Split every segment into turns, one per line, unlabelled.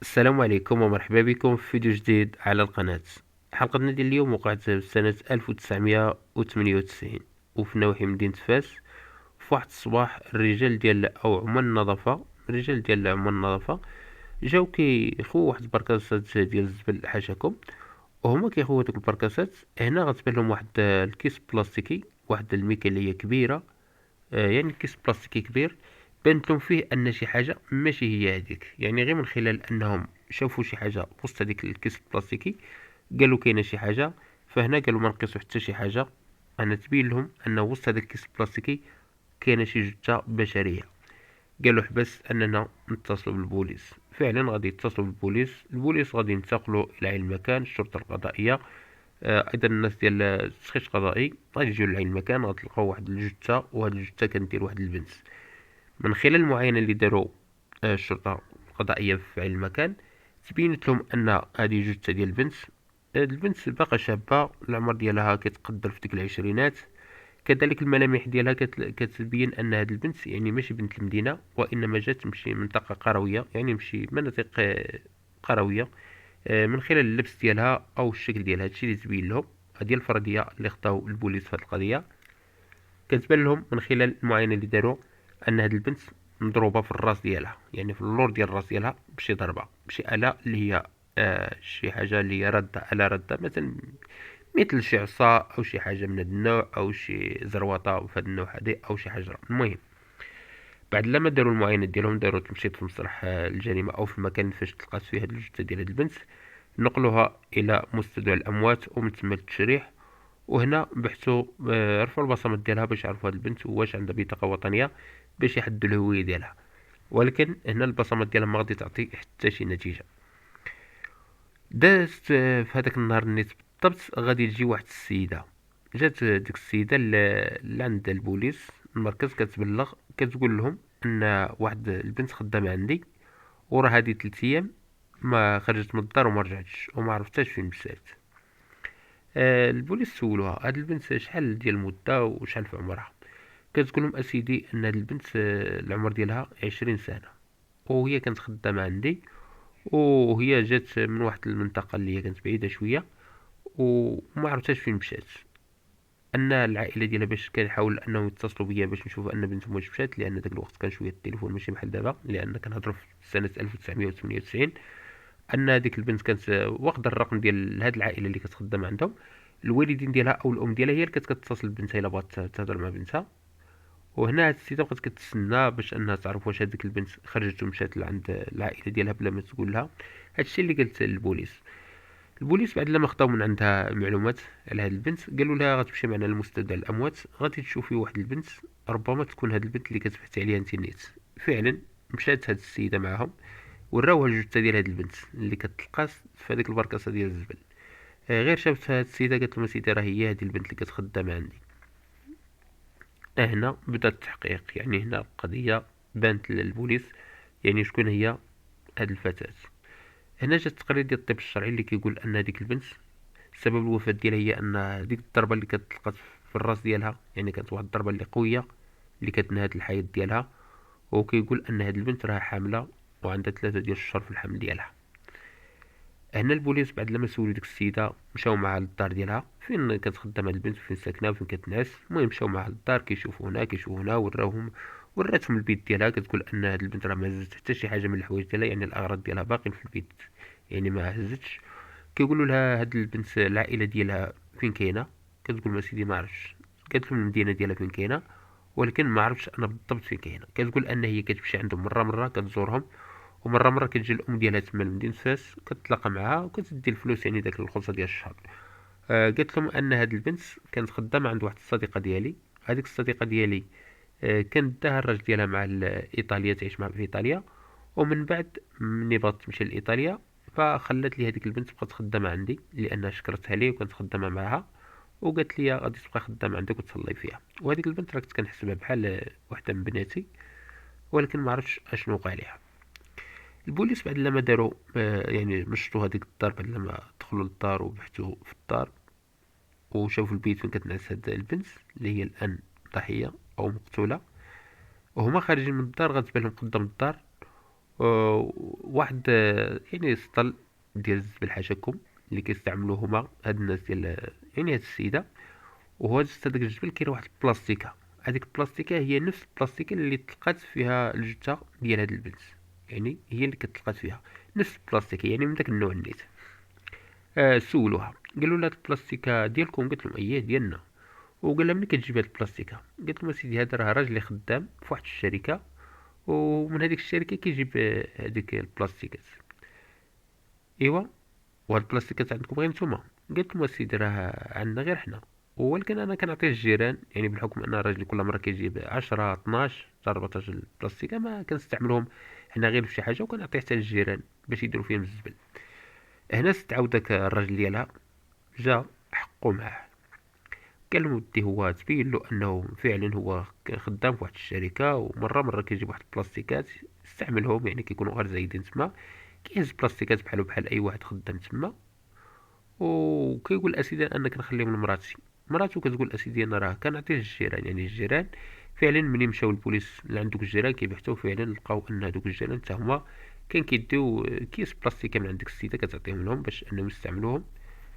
السلام عليكم ومرحبا بكم في فيديو جديد على القناة. حلقتنا ديال اليوم وقعت في سنة 1998 وفي نواحي مدينة فاس. في واحد الصباح الرجال ديال أو عمال النظافة الرجال ديال عمال النظافة جاو كيخوو واحد البركاسات ديال الزبل حاشاكم، وهما كيخوو هادوك البركاسات. هنا غتبان لهم واحد الكيس بلاستيكي، واحد الميكانية كبيرة. يعني كيس بلاستيكي كبير، بانت لهم فيه ان شي حاجه ماشي هي هذيك. يعني غير من خلال انهم شافوا شي حاجه وسط هذيك الكيس البلاستيكي قالوا كاينه شي حاجه. فهنا قالوا ما نقيسوا حتى شي حاجه، انا تبين لهم ان وسط هذاك الكيس البلاستيكي كاينه شي جثه بشريه. قالوا حبس اننا نتصلوا بالبوليس. فعلا غادي يتصلوا بالبوليس، البوليس غادي ينتقلوا الى عين المكان، الشرطه القضائيه. ايضا الناس ديال التشخيص القضائي غادي يجيو لعين المكان، غتلقاو واحد الجثه، وهاد الجثه كانت ديال واحد البنت. من خلال المعاينة اللي داروا الشرطة القضائية في عين المكان، تبينت لهم أن هذه جثة ديال البنت. البنت باقا شابة، العمر ديالها كيتقدر في ديك العشرينات. كذلك الملامح ديالها كتبين أن هذه البنت يعني ماشي بنت المدينة، وإنما جات من شي منطقة قروية، يعني من شي مناطق قروية. من خلال اللبس ديالها أو الشكل ديالها، هادشي اللي تبين لهم. هذه الفرضية اللي خطاو البوليس في هذه القضية. كتبان لهم من خلال المعاينة اللي داروا ان هاد البنت مضروبه في الراس ديالها، يعني في اللور ديال الراس ديالها بشي ضربه، بشي اله اللي هي شي حاجه اللي هي رده، اله رده مثلا، مثل شي عصا او شي حاجه من هذا النوع، او شي زروطه في هذا النوع هذه، او شي حجره. المهم، بعد لما داروا المعاينه ديالهم، داروا تمشيط في مسرح الجريمه او في المكان فاش تلقات فيه هاد الجثه ديال هاد البنت، نقلوها الى مستودع الاموات ومن تما للتشريح. وهنا بحثوا، رفعوا البصمات ديالها باش يعرفوا هاد البنت واش عندها بطاقه وطنيه باش يحددوا الهويه ديالها. ولكن هنا البصمات ديالها ما غادي تعطي حتى شي نتيجه. دازت في هذاك النهار النيت بالضبط، غادي تجي واحد السيده. جات ديك السيده اللي عند البوليس المركز، كتبلغ كتقول لهم ان واحد البنت خدامه عندي، وراه هادي 3 ايام ما خرجت من الدار وما رجعتش وما عرفتش فين مشات. البوليس سولوها هاد البنت شحال ديال المده وشحال في عمرها. كتقول لهم اسيدي ان هاد البنت العمر ديالها 20 سنه، وهي كانت خدامه عندي، وهي جات من واحد المنطقه اللي هي كانت بعيده شويه وما عرفتش فين مشات. ان العائله ديالها باش كنحاول انهم يتصلوا بيا باش نشوفوا ان بنتهم واش مشات، لان داك الوقت كان شويه التليفون ماشي بحال دابا، لان كنهضروا في سنه 1998. ان هذيك البنت كانت واخده الرقم ديال هاد العائله اللي كتخدم عندهم. الوالدين ديالها او الام ديالها هي اللي كتتصل ببنتها الا بغات تهضر مع بنتها. وهنا هاد السيده بقات كتسنى باش انها تعرف واش هذيك البنت خرجت ومشات لعند العائله ديالها بلا ما تقول لها. هادشي اللي قالت للبوليس. البوليس بعد لما خداو من عندها معلومات على هاد البنت، قالوا لها غتمشي معنا لمستودع الاموات، غادي تشوفي واحد البنت، ربما تكون هاد البنت اللي كتبحثي عليها انت النيت. فعلا مشات هاد السيده معاهم، وراوها الجثه ديال هاد البنت اللي كتلقى في هذيك البركاسه ديال الزبل. غير شافت هاد السيده قالت لهم سيدي راه هي هادي البنت اللي كتخدم عندي. هنا بدا التحقيق، يعني هنا القضيه بانت للبوليس يعني شكون هي هاد الفتاه. هنا جا التقرير ديال الطب الشرعي اللي كيقول ان هذيك البنت سبب الوفاه ديالها هي ان ديك الضربه اللي كتلقات في الراس ديالها، يعني كانت واحد الضربه اللي قويه اللي كتنهد الحياه ديالها. وكيقول ان هاد البنت راها حامله وعندها 3 ديال الشهور في الحمل ديالها. هنا البوليس بعد لما سولو ديك السيده مشاو معها للدار ديالها فين كتخدم هاد البنت، فين ساكنه وفين كتنعس. المهم مشاو معها للدار، كيشوفوا هنا كيشوفوا هنا، وراتهم البيت ديالها. كتقول ان هاد البنت راه ما هزت حتى شي حاجه من الحوايج ديالها، يعني الاغراض ديالها باقين في البيت، يعني ما هزتش. كيقولوا لها هاد البنت العائله ديالها فين كاينه. كتقول ما سيدي ما عرفتش. قالت لهم المدينه ديالها فين كاينه، ولكن ما عرفتش انا بالضبط فين كاينه. كتقول ان هي كتمشي عندهم مره مره كتزورهم، ومره مره كتجي الام ديالها تما لمدينه فاس، كتلاقى معاها وكتدي الفلوس، يعني داك الخلصه ديال الشهر. قالت لهم ان هاد البنت كانت خدامه عند واحد الصديقه ديالي. هذيك الصديقه ديالي كان داها الراجل ديالها مع ايطاليا تعيش معاه في ايطاليا. ومن بعد ملي بغات تمشي لايطاليا، فخلات لي هذيك البنت بقات خدامه عندي لانها شكرتها لي وكانت خدامه معاها. وقالت لي غادي تبقى خدامه عندك وتصلي فيها. وهذيك البنت راه كنت كنحسبها بحال وحده من بناتي، ولكن ما عرفتش اشنو وقع ليها. البوليس بعد لما داروا يعني مشطوا هذيك الدار، بعد لما دخلوا للدار وبحثوا في الدار وشافوا البيت فين كتنعس هاد البنت اللي هي الان ضحيه او مقتوله. وهما خارجين من الدار غتبان لهم قدام الدار واحد يعني سطل ديال الزبل الحشاكم اللي كيستعملوه هما هاد الناس ديال يعني هاد السيده. وهو هذاك الجبل كاين واحد البلاستيكه. هذيك البلاستيكه هي نفس البلاستيكه اللي تلقات فيها الجثه ديال هاد البنت. يعني هي اللي كتلقات فيها نفس البلاستيكه، يعني من داك النوع نيت. سولوها قالوا لها هاد البلاستيكه ديالكم؟ قالت لهم اييه ديالنا. وقال لها منين كتجيب هاد البلاستيكه؟ قالت لهم سيدي هذا راه راجلي خدام في واحد الشركه، ومن هذيك الشركه كيجيب هذيك البلاستيكات. ايوا، وهاد البلاستيكات عندكم غير نتوما؟ قالت لهم سيدي راه عندنا غير حنا، ولكن انا كنعطيه الجيران، يعني بحكم ان راجلي كل مره كيجيب 10 12 حتى 14 البلاستيكه ما كنستعملهم حنا غير في شي حاجه، وكنعطيه حتى للجيران باش يديروا فيهم الزبل. هنا استعاود داك الراجل ديالها جا حقو معاه. قال له ودي هو تبين له انه فعلا هو خدام في واحد الشركه، ومره كيجيب واحد البلاستيكات يستعملهم، يعني كيكونوا غير زايدين تما، كيهز بلاستيكات بحالو بحال اي واحد خدام تما. وكيقول اسيدي انا كنخليهم لمراتي. مراتو كتقول اسيدي انا راه كنعطيه للجيران. يعني الجيران فعلا ملي مشاو البوليس لعند دوك الجيران كيبحثوا، فعلا لقاو ان هذوك الجيران حتى هما كان كيديو كيس بلاستيكه من عند ديك السيده كتعطيهم لهم باش انهم يستعملوهم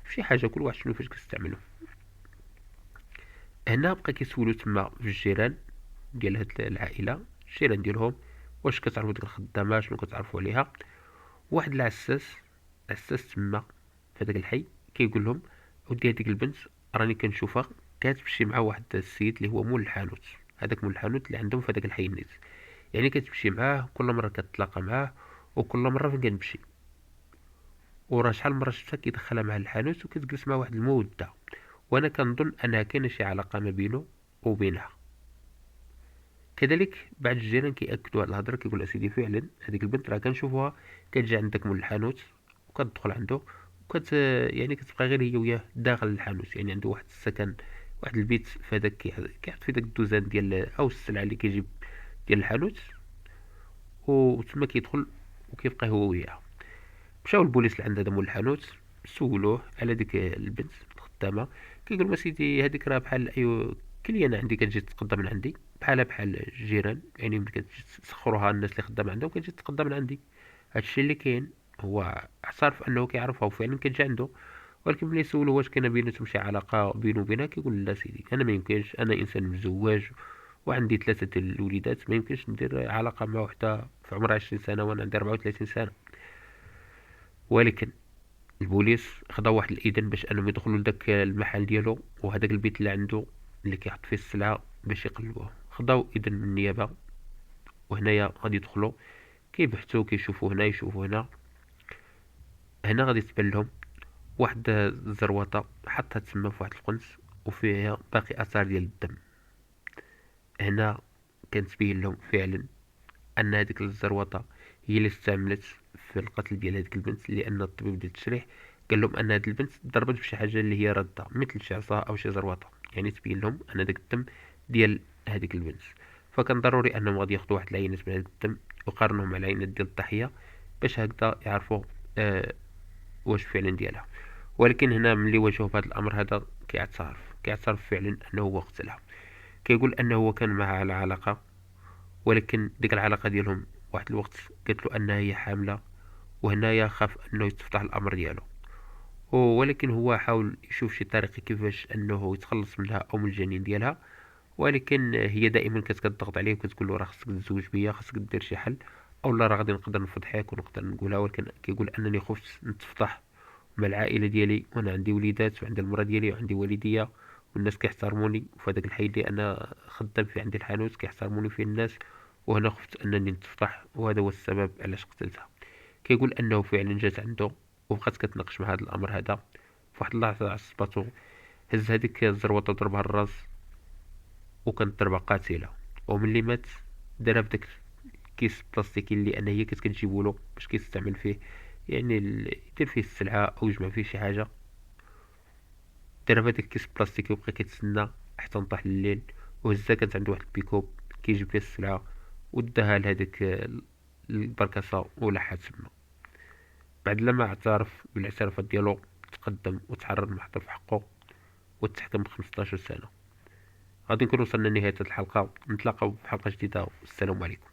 في شي حاجه، كل واحد شنو فاش كيستعملو. هنا بقى كيسولو تما في الجيران ديال هاد العائله، الجيران ديالهم، واش كتعرفوا ديك الخدامه شنو كتعرفوا عليها. واحد عساس تما في هذاك الحي كيقول لهم ودي هذيك البنت راني كنشوفها كتمشي مع واحد السيد اللي هو مول الحانوت، هذاك مول الحانوت اللي عندهم في هذاك الحي النيت. يعني كتمشي معاه كل مره كتلاقى معاه، وكل مره فين كنمشي وراه شحال مره شفتها كيدخلها مع الحانوت وكتجلس مع واحد المده. وانا كنظن انها كاينه شي علاقه ما بينه وبينها. كذلك بعض الجيران كيأكدوا على الهضره، كيقول اسيدي فعلا هذيك البنت راه كنشوفوها كتجي عندك مول الحانوت وكتدخل عنده يعني كتبقى غير هي وياه داخل الحانوت. يعني عنده واحد السكن، واحد البيت في هذاك كيحط في داك الدوزان ديال او السلعه اللي كيجيب ديال الحانوت، وتما كيدخل وكيبقى هو وياها. مشاو البوليس لعند هذا مول الحانوت، سولوه على ديك البنت الخدامه. كيقول لهم سيدي هذيك راه بحال اي كليانه عندي كتجي تتقدم من عندي بحالها بحال الجيران، يعني ملي كتجي تسخروها الناس اللي خدام عندهم كتجي تتقدم من عندي. هادشي اللي كاين. هو اعترف انه كيعرفها وفعلا كتجي عنده، ولكن ملي سولو واش كاينه بيناتهم شي علاقه بينه وبينها كيقول لا سيدي انا ما يمكنش، انا انسان مزواج وعندي ثلاثه ديال الوليدات، ما يمكنش ندير علاقه مع وحده في عمرها 20 سنه وانا عندي 34 سنه. ولكن البوليس خداو واحد الاذن باش انهم يدخلوا لداك المحل ديالو وهداك البيت اللي عنده اللي كيحط فيه السلعه باش يقلبوه. خداو اذن من النيابه، وهنايا غادي يدخلوا كيبحثوا كيشوفوا هنا يشوفوا هنا. هنا غادي تبان لهم واحد الزروطه حطها تما في واحد القنت وفيها باقي اثار ديال الدم. هنا كنتبين لهم فعلا ان هذيك الزروطه هي اللي استعملت في القتل ديال هذيك البنت، لان الطبيب ديال التشريح قال لهم ان هذه البنت ضربت بشي حاجه اللي هي رده مثل شي عصا او شي زروطه، يعني تبين لهم ان داك الدم ديال هذيك البنت. فكان ضروري انهم غادي ياخذوا واحد العينات من هذا الدم ويقارنوهم مع العينات ديال الضحيه باش هكذا يعرفوا آه واش فعلا ديالها. ولكن هنا ملي واجهوا بهذا الامر هذا كيعترف فعلا انه هو قتلها. كيقول انه هو كان معها على علاقه، ولكن ديك العلاقه ديالهم واحد الوقت قالت له انها هي حامله، وهنايا خاف انه يتفتح الامر ديالو. ولكن هو حاول يشوف شي طريقه كيفاش انه يتخلص منها او من الجنين ديالها، ولكن هي دائما كانت كتضغط عليه وكتقول له راه خصك تزوج بيا، خصك دير شي حل، او لا راه غادي نقدر نفضحك ونقدر نقولها. ولكن كيقول انني خفت نتفضح مع العائله ديالي، وانا عندي وليدات وعندي المراه ديالي وعندي والديا، والناس كيحترموني في هذاك الحي اللي انا خدام فيه عندي الحانوت كيحترموني فيه الناس، وهنا خفت انني نتفضح وهذا هو السبب علاش قتلتها. كيقول انه فعلا جات عنده وبقات كتناقش مع هذا الامر هذا. في واحد اللحظه عصباتو، هز هذيك الزروطه ضربها الراس، وكانت ضربه قاتله. وملي مات دارها في داك الكيس البلاستيكي اللي انا هي كانت كتجيبولو باش كيستعمل فيه، يعني يدير فيه السلعه او يجمع فيه شي حاجه. دارها في هذاك الكيس البلاستيكي وبقى كيتسنى حتى نطاح الليل. وهزا كانت عنده واحد البيكوب كيجيب فيه السلعه، وداها لهذيك البركاسه ولحات تما. بعد لما اعترف بالاعترافات ديالو تقدم وتحرر المحضر في حقه وتحكم ب15 سنة. غادي نكون وصلنا لنهاية الحلقة، نتلاقاو في حلقة جديدة والسلام عليكم.